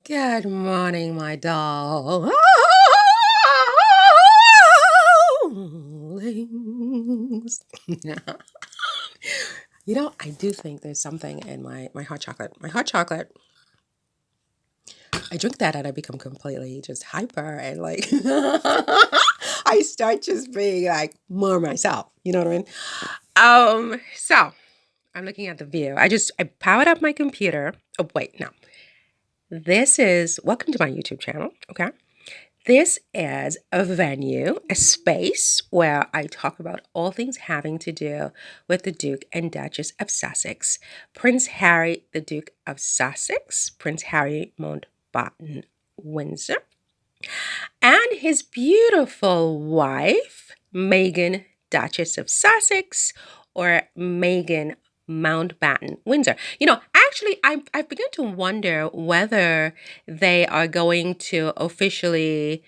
Good morning, my darlings. I do think there's something in my hot chocolate. My hot chocolate, I drink that and I become completely just hyper and like I start just being like more myself. You know what I mean? So I'm looking at the view. I powered up my computer. Oh wait, no. This is welcome to my YouTube channel. Okay. This is a venue, a space where I talk about all things having to do with the Duke and Duchess of Sussex, Prince Harry, the Duke of Sussex, Prince Harry Mountbatten Windsor, and his beautiful wife, Meghan, Duchess of Sussex, or Meghan Mountbatten Windsor. Actually, I've begun to wonder whether they are going to officially,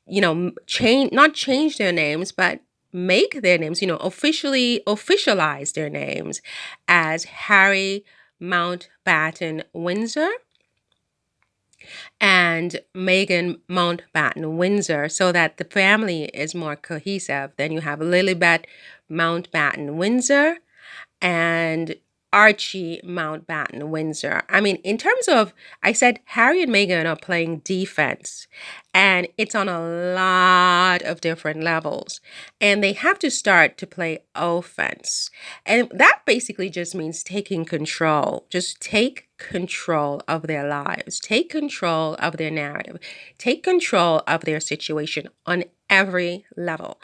not change their names, but make their names, officially officialize their names as Harry Mountbatten Windsor and Meghan Mountbatten Windsor, so that the family is more cohesive. Then you have Lilibet Mountbatten Windsor and Archie Mountbatten Windsor. I mean, in terms of, I said Harry and Meghan are playing defense, and it's on a lot of different levels. And they have to start to play offense. And that basically just means taking control. Just take control of their lives, take control of their narrative, take control of their situation on every level.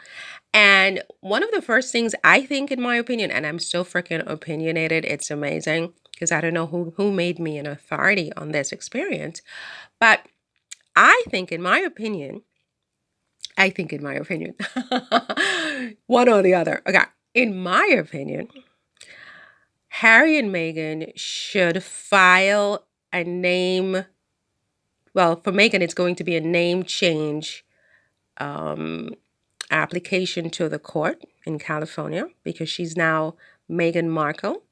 And one of the first things I think, in my opinion, and I'm so freaking opinionated, it's amazing, because I don't know who made me an authority on this experience, but I think in my opinion, one or the other. Okay, in my opinion, Harry and Meghan should file a name. Well, for Meghan, it's going to be a name change application to the court in California, because she's now Meghan Markle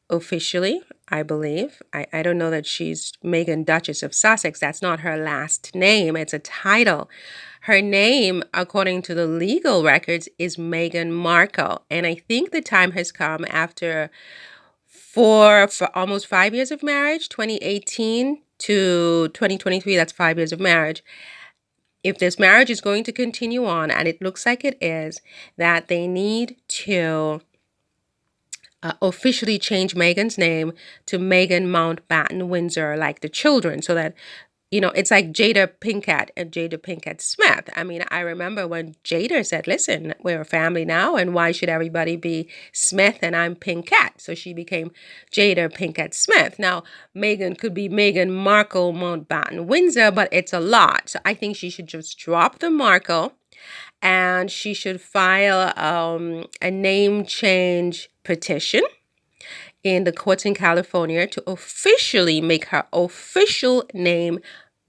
officially, I believe. I don't know that she's Meghan Duchess of Sussex. That's not her last name. It's a title. Her name, according to the legal records, is Meghan Markle. And I think the time has come after for almost 5 years of marriage, 2018 to 2023, that's 5 years of marriage. If this marriage is going to continue on, and it looks like it is, that they need to officially change Meghan's name to Meghan Mountbatten Windsor, like the children, so that, it's like Jada Pinkett and Jada Pinkett Smith. I mean, I remember when Jada said, listen, we're a family now, and why should everybody be Smith and I'm Pinkett? So she became Jada Pinkett Smith. Now, Meghan could be Meghan Markle Mountbatten Windsor, but it's a lot. So I think she should just drop the Markle, and she should file a name change petition in the courts in California to officially make her official name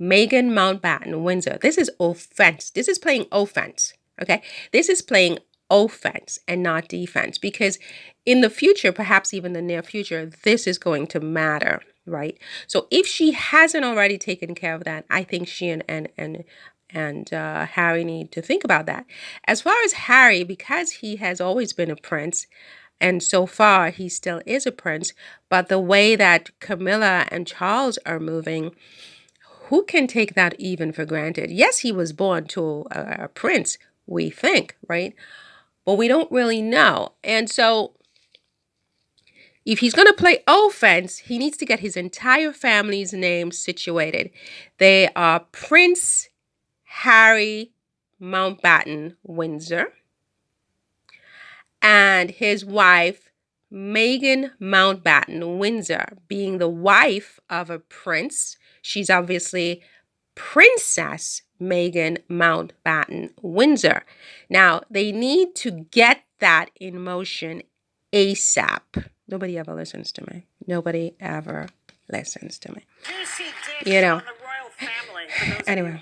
Meghan Mountbatten Windsor. This is offense. This is playing offense. Okay? This is playing offense and not defense, because in the future, perhaps even the near future, this is going to matter, right? So if she hasn't already taken care of that, I think she and Harry need to think about that. As far as Harry, because he has always been a prince, and so far he still is a prince, but the way that Camilla and Charles are moving, who can take that even for granted? Yes, he was born to a prince, we think, right? But we don't really know. And so if he's going to play offense, he needs to get his entire family's name situated. They are Prince Harry Mountbatten Windsor and his wife, Meghan Mountbatten Windsor. Being the wife of a prince, she's obviously Princess Meghan Mountbatten Windsor. Now, they need to get that in motion ASAP. Nobody ever listens to me. Nobody ever listens to me. You know. Anyway,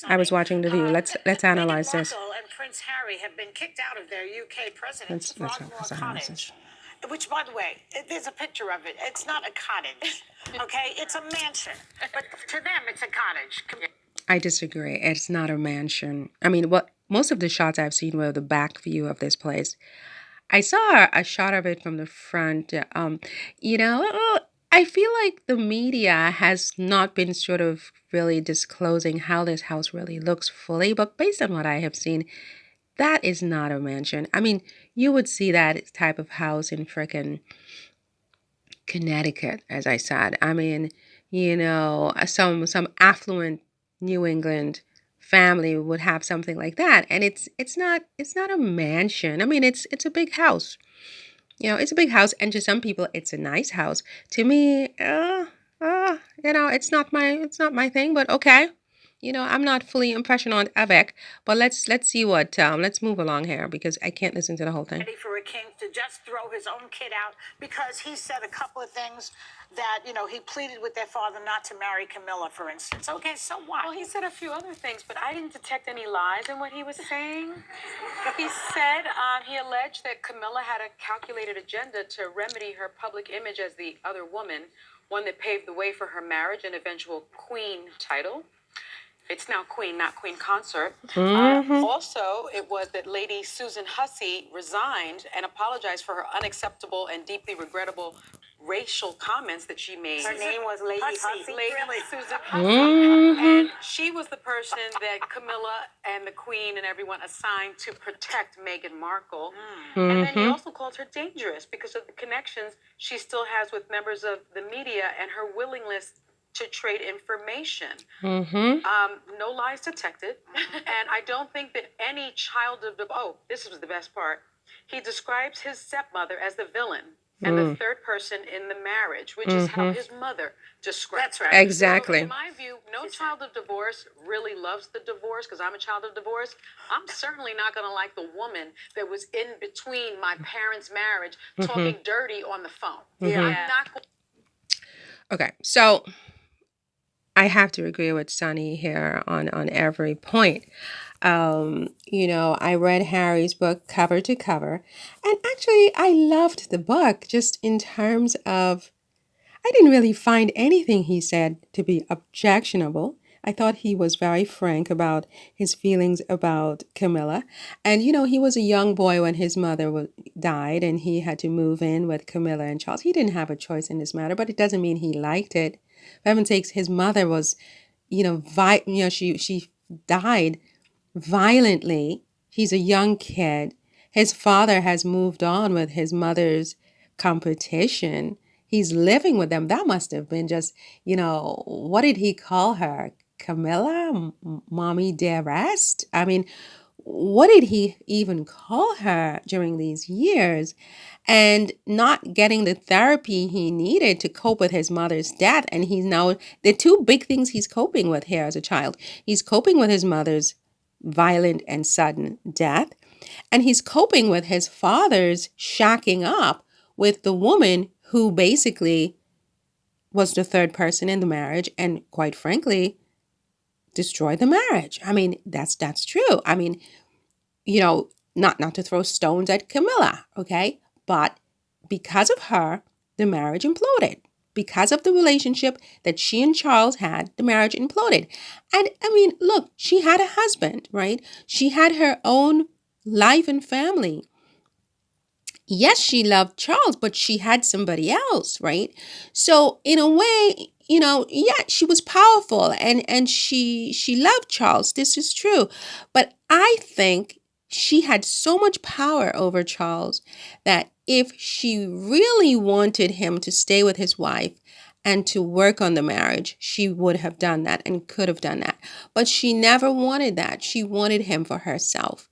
I was watching The View. Let's analyze this. Meghan Markle and Prince Harry have been kicked out of their UK presidency. Let's analyze this. which, by the way, there's a picture of it. It's not a cottage, okay? It's a mansion. But to them, it's a cottage. I disagree. It's not a mansion. I mean, what most of the shots I've seen were the back view of this place. I saw a shot of it from the front. You know, I feel like the media has not been sort of really disclosing how this house really looks fully, but based on what I have seen, that is not a mansion. I mean, you would see that type of house in frickin' Connecticut, as I said. I mean, some affluent New England family would have something like that, and it's not a mansion. I mean, it's a big house. It's a big house, and to some people, it's a nice house. To me, it's not my thing, but okay. I'm not fully impressioned avec, but let's see let's move along here because I can't listen to the whole thing. Ready for a king to just throw his own kid out because he said a couple of things that, he pleaded with their father not to marry Camilla, for instance. Okay, so what? Well, he said a few other things, but I didn't detect any lies in what he was saying. He said he alleged that Camilla had a calculated agenda to remedy her public image as the other woman, one that paved the way for her marriage and eventual queen title. It's now queen, not queen consort. Also, it was that Lady Susan Hussey resigned and apologized for her unacceptable and deeply regrettable racial comments that she made. Her name was Lady Hussey. Lady Really? Susan Hussey. And she was the person that Camilla and the Queen and everyone assigned to protect Meghan Markle. And then he also called her dangerous because of the connections she still has with members of the media and her willingness to trade information. No lies detected. And I don't think that any child of the... Oh, this was the best part. He describes his stepmother as the villain and the third person in the marriage, which is how his mother describes her. That's right. Exactly. So in my view, no child of divorce really loves the divorce because I'm a child of divorce. I'm certainly not going to like the woman that was in between my parents' marriage talking dirty on the phone. Yeah, I'm not... Okay, so I have to agree with Sunny here on every point. I read Harry's book cover to cover, and actually, I loved the book just in terms of I didn't really find anything he said to be objectionable. I thought he was very frank about his feelings about Camilla. And, he was a young boy when his mother died and he had to move in with Camilla and Charles. He didn't have a choice in this matter, but it doesn't mean he liked it. For heaven's sakes, his mother was, she died violently. He's a young kid. His father has moved on with his mother's competition. He's living with them. That must have been just, what did he call her? Camilla? Mommy dearest? I mean, what did he even call her during these years? And not getting the therapy he needed to cope with his mother's death. And he's now, the two big things he's coping with here as a child. He's coping with his mother's violent and sudden death. And he's coping with his father's shacking up with the woman who basically was the third person in the marriage and quite frankly destroyed the marriage. I mean, that's true. I mean, not to throw stones at Camilla, okay? But because of her, the marriage imploded. Because of the relationship that she and Charles had, the marriage imploded. And I mean, look, she had a husband, right? She had her own life and family. Yes, she loved Charles, but she had somebody else, right? So in a way, yeah, she was powerful and she loved Charles. This is true. But I think she had so much power over Charles that if she really wanted him to stay with his wife and to work on the marriage, she would have done that and could have done that. But she never wanted that. She wanted him for herself,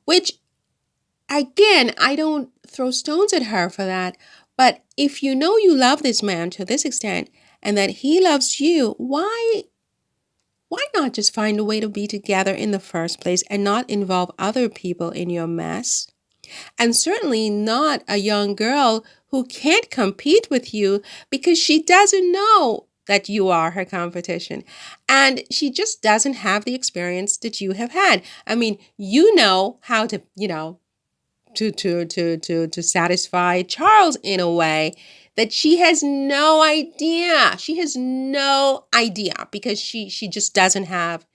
which again, I don't throw stones at her for that. But if you know you love this man to this extent and that he loves you, why not just find a way to be together in the first place and not involve other people in your mess? And certainly not a young girl who can't compete with you because she doesn't know that you are her competition. And she just doesn't have the experience that you have had. I mean, you know how to, to satisfy Charles in a way that she has no idea. She has no idea because she just doesn't have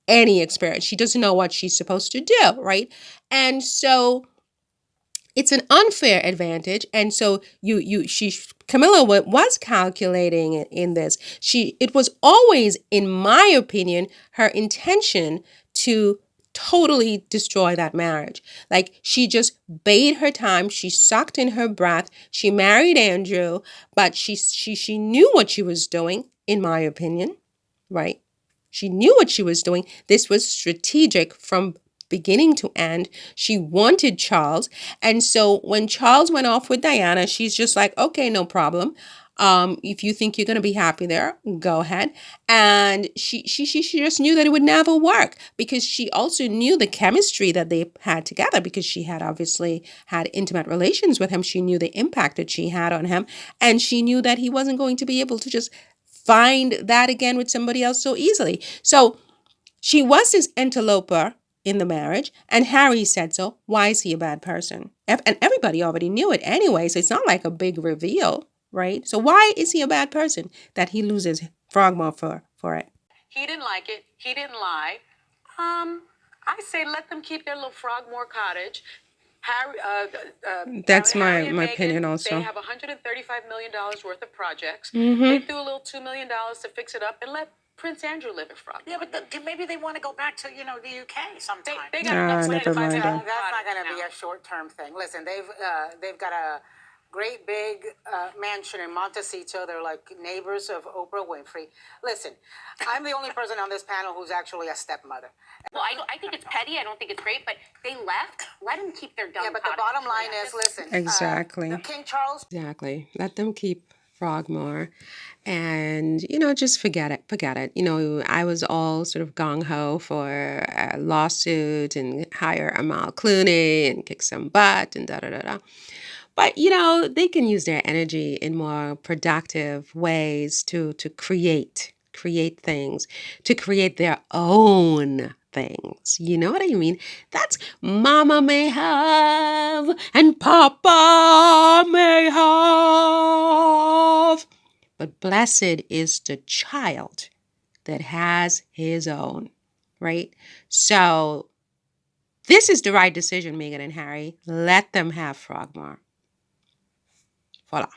any experience. She doesn't know what she's supposed to do, right? And so it's an unfair advantage. And so Camilla was calculating in this. It was always, in my opinion, her intention to totally destroy that marriage. Like, she just bade her time. She sucked in her breath. She married Andrew, but she knew what she was doing, in my opinion, right? She knew what she was doing. This was strategic from beginning to end. She wanted Charles. And so when Charles went off with Diana, she's just like, okay, no problem. If you think you're going to be happy there, go ahead. And she just knew that it would never work, because she also knew the chemistry that they had together, because she had obviously had intimate relations with him. She knew the impact that she had on him. And she knew that he wasn't going to be able to just find that again with somebody else so easily. So she was this interloper in the marriage, and Harry said so. Why is he a bad person? And everybody already knew it anyway, so it's not like a big reveal, right? So why is he a bad person that he loses Frogmore for it? He didn't like it. He didn't lie. I say let them keep their little Frogmore cottage. That's Harry my Meghan, opinion also. They have $135 million worth of projects. Mm-hmm. They threw a little $2 million to fix it up and let Prince Andrew live at Frogmore. Yeah, but maybe they want to go back to, the UK sometime. They got enough money to never buy mind their that. own That's not cottage going to be now. a short-term thing. Listen, they've got a great big mansion in Montecito. They're like neighbors of Oprah Winfrey. Listen, I'm the only person on this panel who's actually a stepmother. Well, I think it's petty. I don't think it's great, but they left. Let them keep their dumb. Yeah, but the cottage. bottom line is, listen. Exactly. King Charles. Exactly. Let them keep Frogmore, and just forget it. I was all sort of gung-ho for a lawsuit and hire Amal Clooney and kick some butt and da da da da. But they can use their energy in more productive ways to create things, to create their own things. You know what I mean? That's Mama may have and Papa may have. But blessed is the child that has his own, right? So this is the right decision, Meghan and Harry. Let them have Frogmore. Voila.